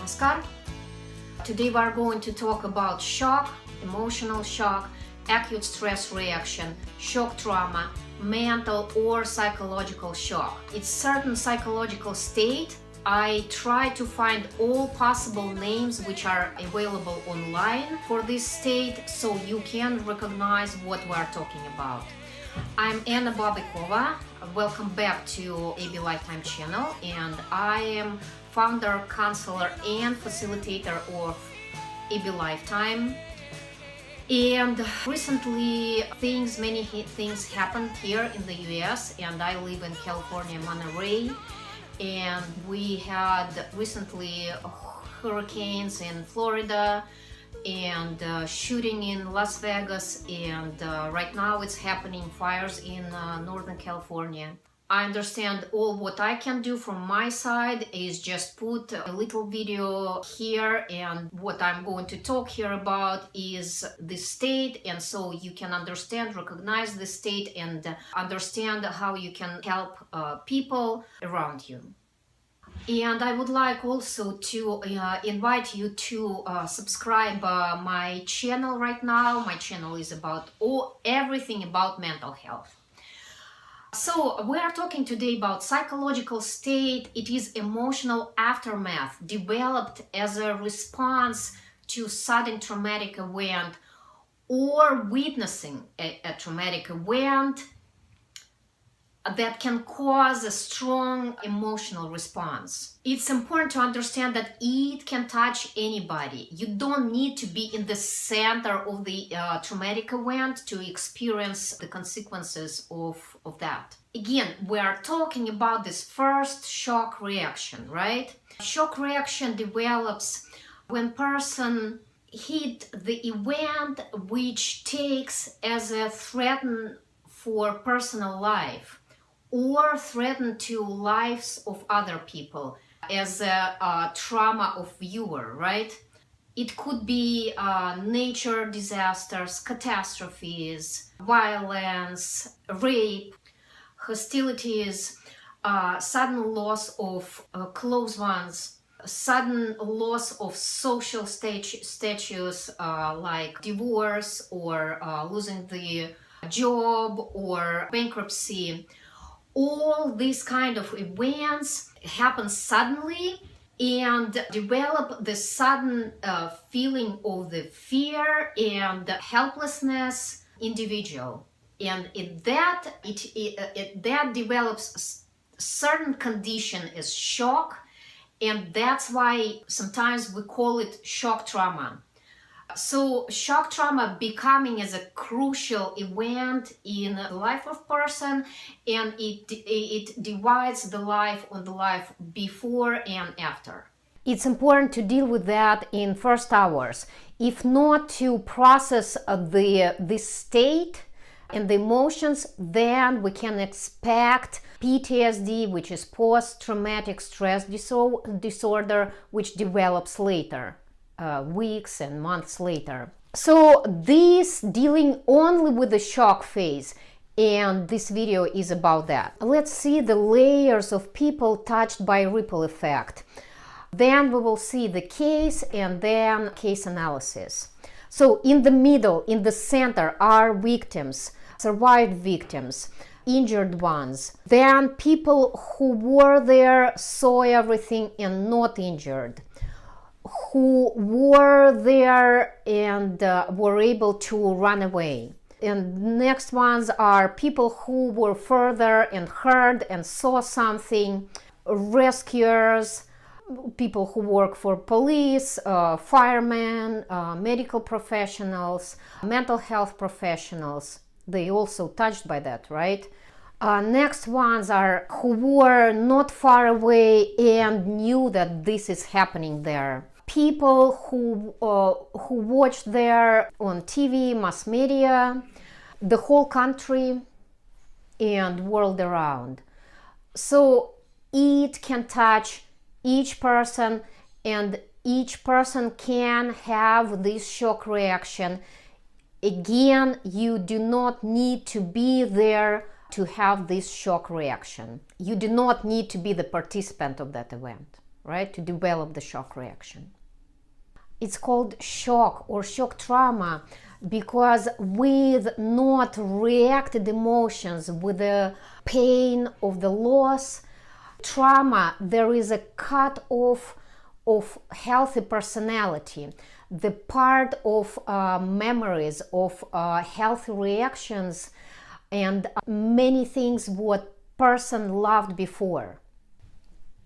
Namaskar. Today we are going to talk about shock, emotional shock, acute stress reaction, shock trauma, mental or psychological shock. It's certain psychological state. I try to find all possible names which are available online for this state so you can recognize what we are talking about. I'm Anna Babikova. Welcome back to AB Lifetime channel, and I am founder, counselor, and facilitator of AB Lifetime. And recently many things happened here in the US, and I live in California, Monterey, and we had recently hurricanes in Florida and shooting in Las Vegas, and right now it's happening fires in Northern California. I understand all what I can do from my side is just put a little video here, and what I'm going to talk here about is the state, and so you can understand, recognize the state, and understand how you can help people around you. And I would like also to invite you to subscribe my channel right now. My channel is about everything about mental health. So we are talking today about psychological state. It is emotional aftermath developed as a response to sudden traumatic event or witnessing a traumatic event that can cause a strong emotional response. It's important to understand that it can touch anybody. You don't need to be in the center of the traumatic event to experience the consequences of that. Again, we are talking about this first shock reaction, right? Shock reaction develops when person hit the event which takes as a threat for personal life, or threaten to lives of other people as a trauma of viewer, right? It could be nature disasters, catastrophes, violence, rape, hostilities, sudden loss of close ones, sudden loss of social status like divorce or losing the job or bankruptcy. All these kind of events happen suddenly and develop the sudden feeling of the fear and helplessness individual. And that develops certain condition as shock, and that's why sometimes we call it shock trauma. So shock trauma becoming as a crucial event in the life of person, and it divides the life on the life before and after. It's important to deal with that in first hours, if not to process this state and the emotions, then we can expect PTSD, which is post-traumatic stress disorder, which develops later. Weeks and months later. So this dealing only with the shock phase, and this video is about that. Let's see the layers of people touched by ripple effect. Then we will see the case and then case analysis. So in the middle, in the center are victims, survived victims, injured ones, then people who were there, saw everything and not injured, who were there and were able to run away. And next ones are people who were further and heard and saw something, rescuers, people who work for police, firemen, medical professionals, mental health professionals. They also touched by that, right? Next ones are who were not far away and knew that this is happening there. People who watched there on TV, mass media, the whole country and world around. So it can touch each person, and each person can have this shock reaction. Again, you do not need to be there to have this shock reaction. You do not need to be the participant of that event, right, to develop the shock reaction. It's called shock or shock trauma because with not reacted emotions, with the pain of the loss, trauma, there is a cut off of healthy personality. The part of memories of healthy reactions and many things what person loved before.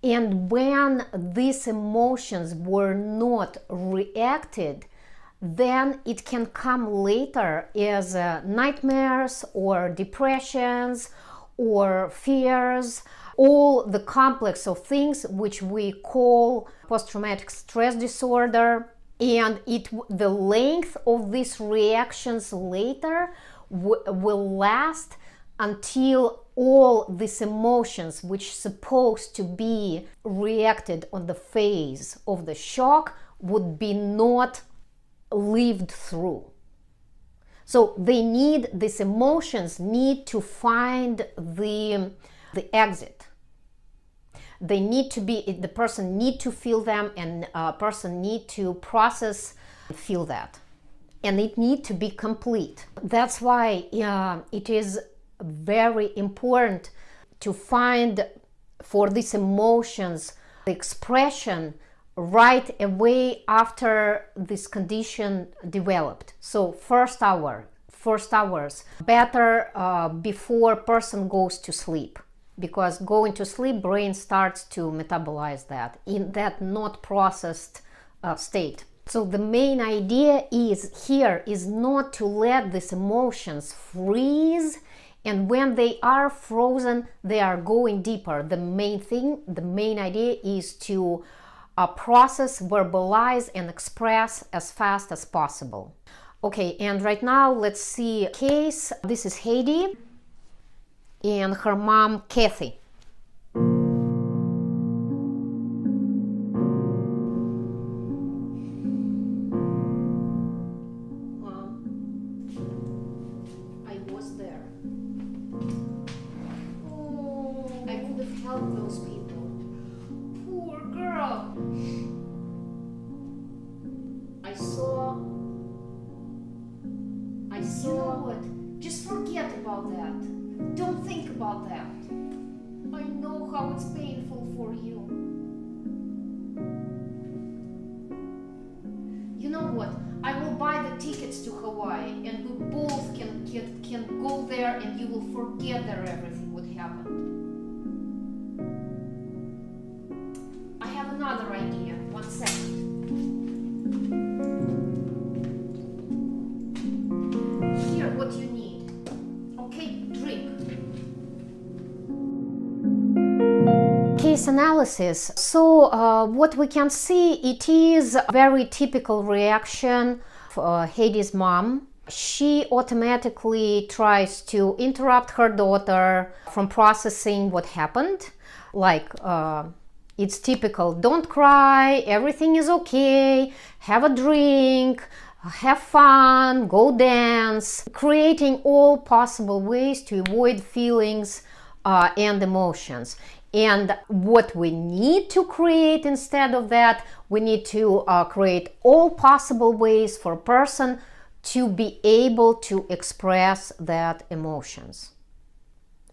And when these emotions were not reacted, then it can come later as nightmares or depressions or fears, all the complex of things which we call post-traumatic stress disorder. And the length of these reactions later will last until all these emotions which supposed to be reacted on the phase of the shock would be not lived through. So these emotions need to find the exit. They need to be, the person need to feel them, and a person need to process, feel that. And it need to be complete. That's why it is very important to find for these emotions the expression right away after this condition developed. So first hours, better before person goes to sleep, because going to sleep, brain starts to metabolize that in that not processed state. So the main idea is here is not to let these emotions freeze, and when they are frozen, they are going deeper. The main idea is to process, verbalize, and express as fast as possible. Okay, and right now let's see a case. This is Heidi and her mom, Kathy. I was there. Oh, I could have helped those people. Poor girl. I saw. You know what? Just forget about that. Don't think about that. I know how it's painful for you. You know what? I will buy the tickets to Hawaii, and we both can go there, and you will forget that everything would happen. I have another idea. 1 second. Here, what you need. Okay, drink. Case analysis. So what we can see, it is a very typical reaction of Heidi's mom. She automatically tries to interrupt her daughter from processing what happened. Like, it's typical, don't cry, everything is okay, have a drink, have fun, go dance, creating all possible ways to avoid feelings and emotions. And what we need to create instead of that, we need to create all possible ways for a person to be able to express that emotions,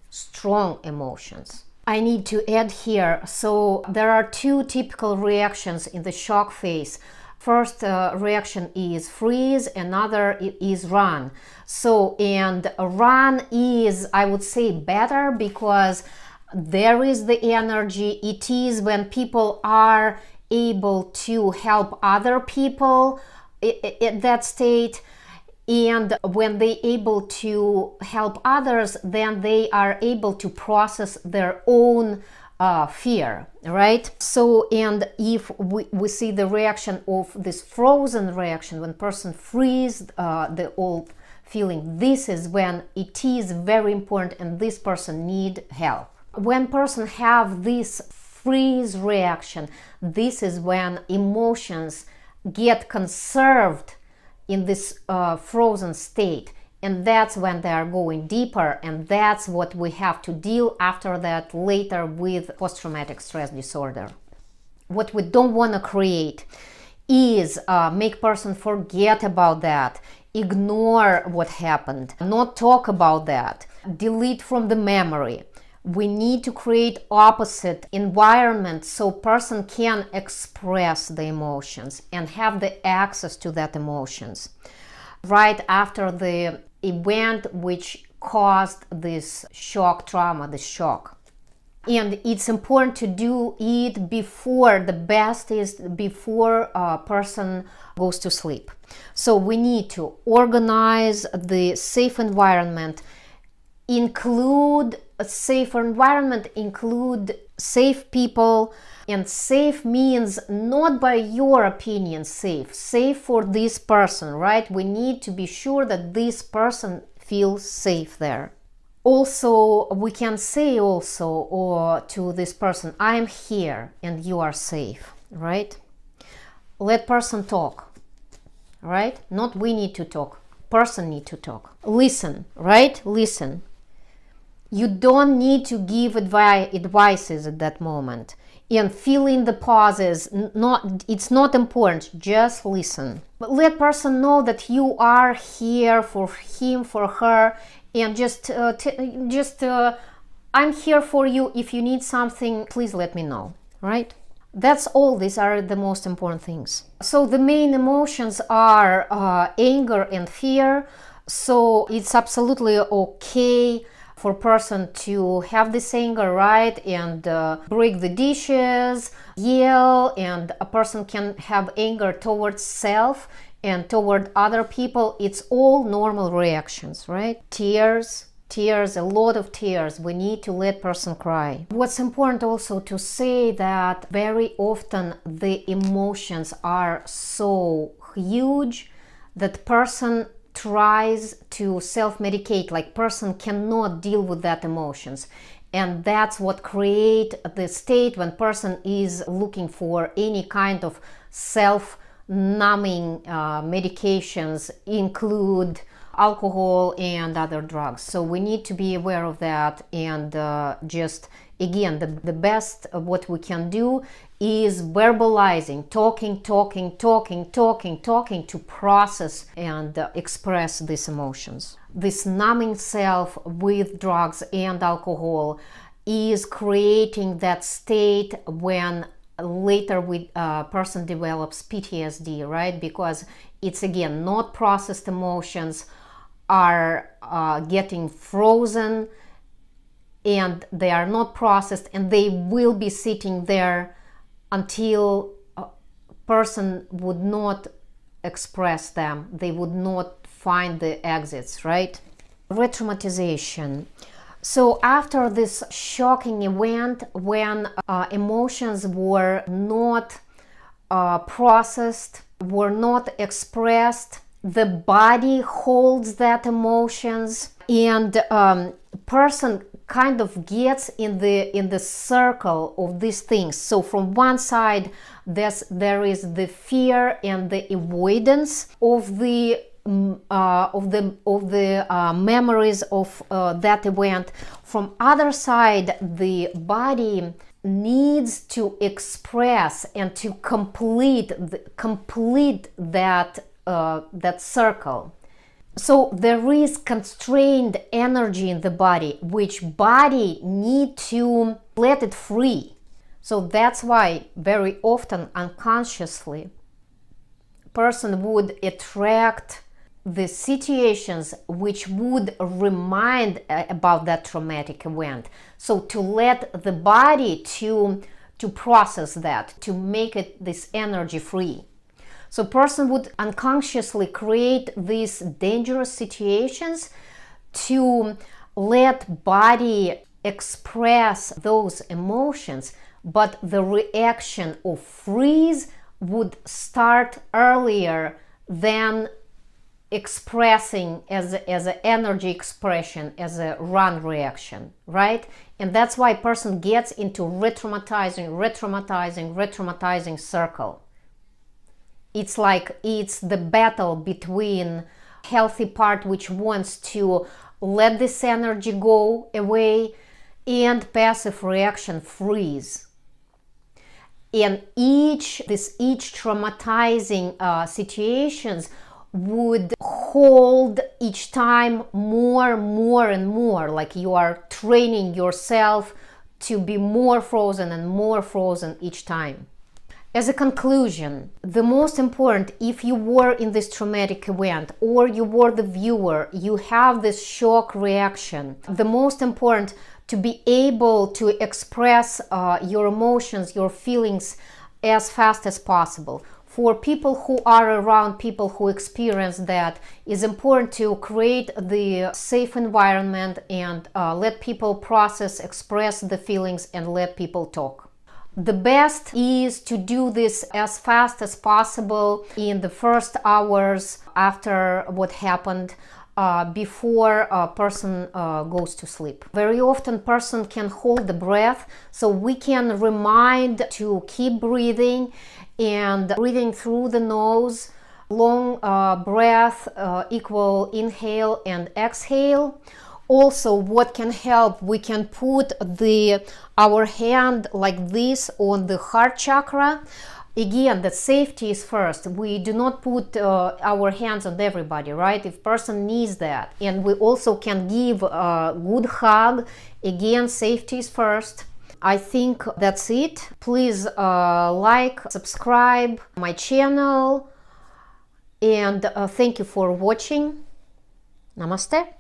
strong emotions. I need to add here, so there are two typical reactions in the shock phase. First reaction is freeze, another is run. So, and run is, I would say, better because there is the energy. It is when people are able to help other people at that state. And when they're able to help others, then they are able to process their own fear, right? So, and if we see the reaction of this frozen reaction, when person freeze the old feeling, this is when it is very important and this person need help. When person have this freeze reaction, this is when emotions get conserved in this frozen state, and that's when they are going deeper, and that's what we have to deal after that later with post-traumatic stress disorder. what we don't want to create is make person forget about that, ignore what happened, not talk about that, delete from the memory. We need to create opposite environment so person can express the emotions and have the access to that emotions right after the event which caused this shock trauma, the shock. And it's important to do it before, the best is before a person goes to sleep. So we need to organize the safe environment, include a safe environment, include safe people, and safe means not by your opinion safe for this person, right? We need to be sure that this person feels safe there. Also, we can say also or to this person, I am here and you are safe, right? Let person talk, right? Not we need to talk, person need to talk. Listen, right? Listen. You don't need to give advices at that moment. And fill in the pauses, it's not important, just listen. But let person know that you are here for him, for her, and just I'm here for you. If you need something, please let me know, right? That's all. These are the most important things. So the main emotions are anger and fear. So it's absolutely okay for person to have this anger, right, and break the dishes, yell, and a person can have anger towards self and toward other people. It's all normal reactions, right? Tears, a lot of tears. We need to let person cry. What's important also to say that very often the emotions are so huge that person tries to self-medicate, like person cannot deal with that emotions, and that's what create the state when person is looking for any kind of self-numbing medications, include alcohol and other drugs. So we need to be aware of that, and just again the best of what we can do is verbalizing, talking to process and express these emotions. This numbing self with drugs and alcohol is creating that state when later person develops PTSD, right? Because it's again not processed emotions are getting frozen, and they are not processed, and they will be sitting there until a person would not express them. They would not find the exits, right? Re-traumatization. So after this shocking event, when emotions were not processed, were not expressed, the body holds that emotions, and person kind of gets in the circle of these things. So from one side there is the fear and the avoidance of the memories of that event. From other side, the body needs to express and to complete that circle. So there is constrained energy in the body, which body need to let it free. So that's why very often unconsciously person would attract the situations which would remind about that traumatic event. So to let the body to process that, to make it this energy free. So person would unconsciously create these dangerous situations to let body express those emotions, but the reaction of freeze would start earlier than expressing as an energy expression, as a run reaction, right? And that's why person gets into re-traumatizing circle. It's like it's the battle between healthy part which wants to let this energy go away and passive reaction freeze. and each traumatizing situations would hold each time more and more, like you are training yourself to be more frozen and more frozen each time. As a conclusion, the most important, if you were in this traumatic event or you were the viewer, you have this shock reaction, the most important to be able to express your emotions, your feelings as fast as possible. For people who are around people who experience that, it's important to create the safe environment and let people process, express the feelings, and let people talk. The best is to do this as fast as possible in the first hours after what happened, before a person goes to sleep. Very often person can hold the breath, so we can remind to keep breathing and breathing through the nose, long breath, equal inhale and exhale. Also, what can help, we can put our hand like this on the heart chakra. Again, the safety is first. We do not put our hands on everybody, right? If person needs that. And we also can give a good hug. Again, safety is first. I think that's it. Please like, subscribe my channel, and thank you for watching. Namaste.